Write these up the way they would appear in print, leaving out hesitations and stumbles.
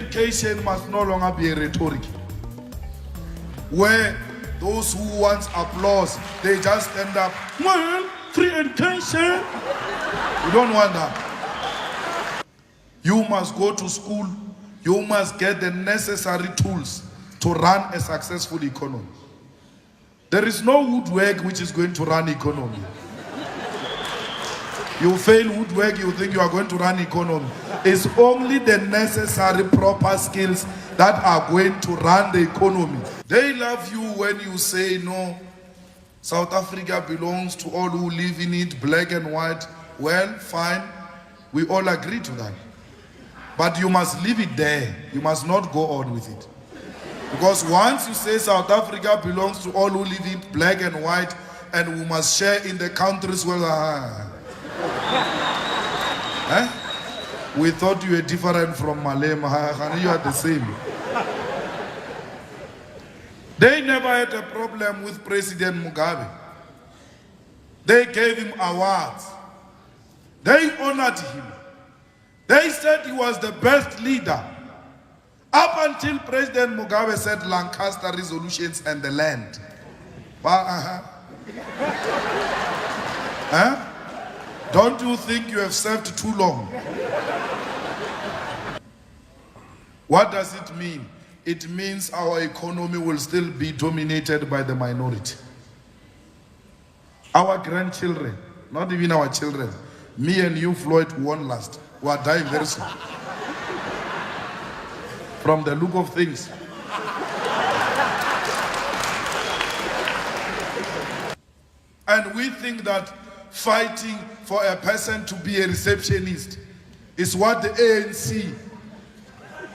education must no longer be a rhetoric, where those who want applause, they just end up, well, free education. You don't want that. You must go to school. You must get the necessary tools to run a successful economy. There is no woodwork which is going to run economy. You fail woodwork, you think you are going to run economy. It's only the necessary proper skills that are going to run the economy. They love you when you say, no, South Africa belongs to all who live in it, black and white. Well, fine, we all agree to that. But you must leave it there. You must not go on with it. Because once you say South Africa belongs to all who live in black and white, and we must share in the countries where we thought you were different from Malema. You are the same. They never had a problem with President Mugabe. They gave him awards. They honored him. They said he was the best leader. Up until President Mugabe said Lancaster resolutions and the land. Don't you think you have served too long? What does it mean? It means our economy will still be dominated by the minority. Our grandchildren, not even our children, me and you, Floyd, won't last. We are dying very soon. From the look of things. And we think that fighting for a person to be a receptionist is what the ANC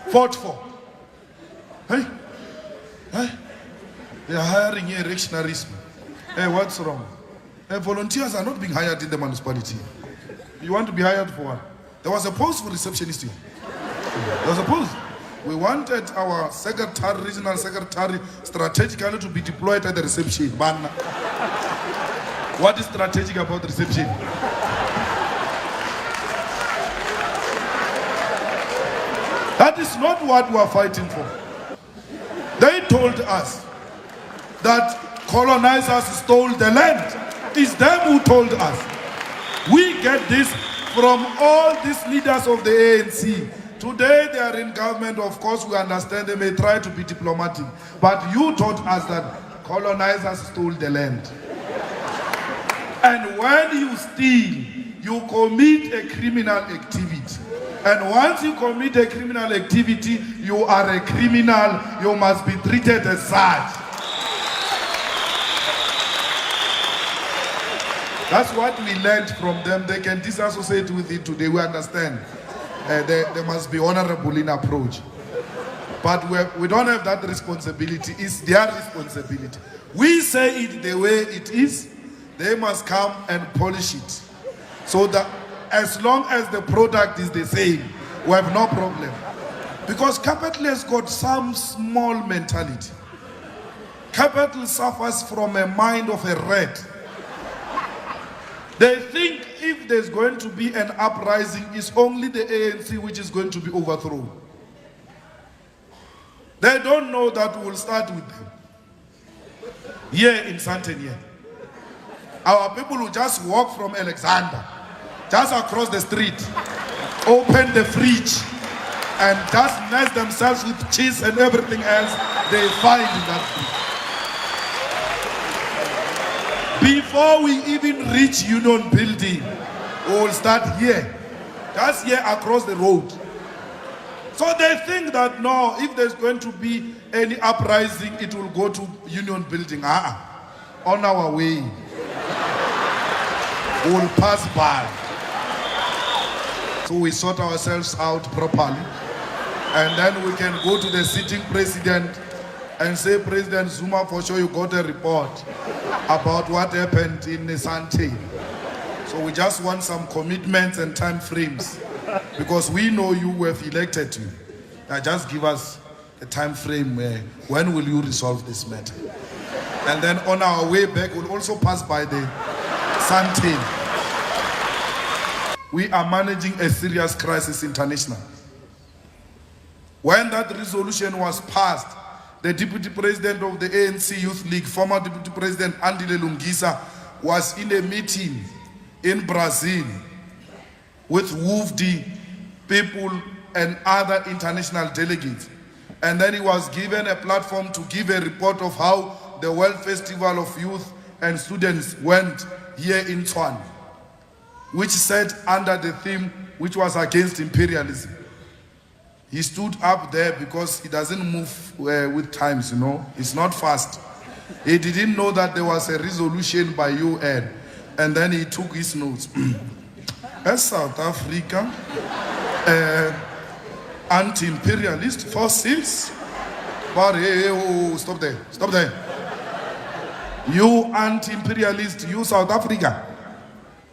fought for. Hey? They are hiring erectionaries. Hey, what's wrong? Hey, volunteers are not being hired in the municipality. You want to be hired for what? There was a post for receptionist here. There was a post. We wanted our secretary, regional secretary, strategically to be deployed at the reception. Man, what is strategic about reception? That is not what we are fighting for. They told us that colonizers stole the land. It's them who told us. We get this from all these leaders of the ANC. Today they are in government, of course we understand they may try to be diplomatic. But you taught us that colonizers stole the land. And when you steal, you commit a criminal activity. And once you commit a criminal activity, you are a criminal. You must be treated as such. That's what we learned from them. They can disassociate with it today. We understand. They must be honorable in approach. But we don't have that responsibility. It's their responsibility. We say it the way it is. They must come and polish it. So that as long as the product is the same, we have no problem. Because capital has got some small mentality. Capital suffers from a mind of a rat. They think if there's going to be an uprising, it's only the ANC which is going to be overthrown. They don't know that we will start with them. Here in Santenia. Our people will just walk from Alexander, just across the street, open the fridge, and just nest themselves with cheese and everything else they find in that fridge. Before we even reach Union Building, we will start here, just here across the road. So they think that no, if there's going to be any uprising, it will go to Union Building. On our way, we will pass by. So we sort ourselves out properly, and then we can go to the sitting president and say, President Zuma, for sure you got a report about what happened in Sante. So we just want some commitments and time frames, because we know you have elected you. Now just give us a time frame when will you resolve this matter. And then on our way back, we'll also pass by the Sante. We are managing a serious crisis international. When that resolution was passed, the Deputy President of the ANC Youth League, former Deputy President Andile Lungisa, was in a meeting in Brazil with WUFD people and other international delegates. And then he was given a platform to give a report of how the World Festival of Youth and Students went here in Tshwane, which said under the theme, which was against imperialism. He stood up there because he doesn't move with times, you know. It's not fast. He didn't know that there was a resolution by UN. And then he took his notes. As South Africa, anti-imperialist forces. But hey, stop there, stop there. You anti-imperialist, you South Africa,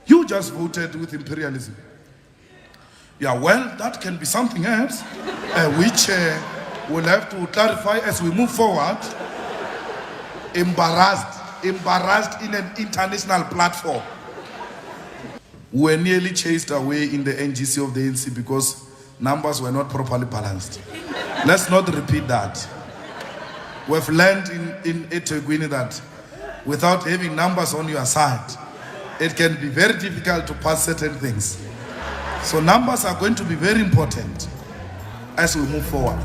you just voted with imperialism. Yeah, well, that can be something else, which we'll have to clarify as we move forward. Embarrassed in an international platform. We were nearly chased away in the NGC of the ANC because numbers were not properly balanced. Let's not repeat that. We've learned in eThekwini that without having numbers on your side, it can be very difficult to pass certain things. So numbers are going to be very important as we move forward.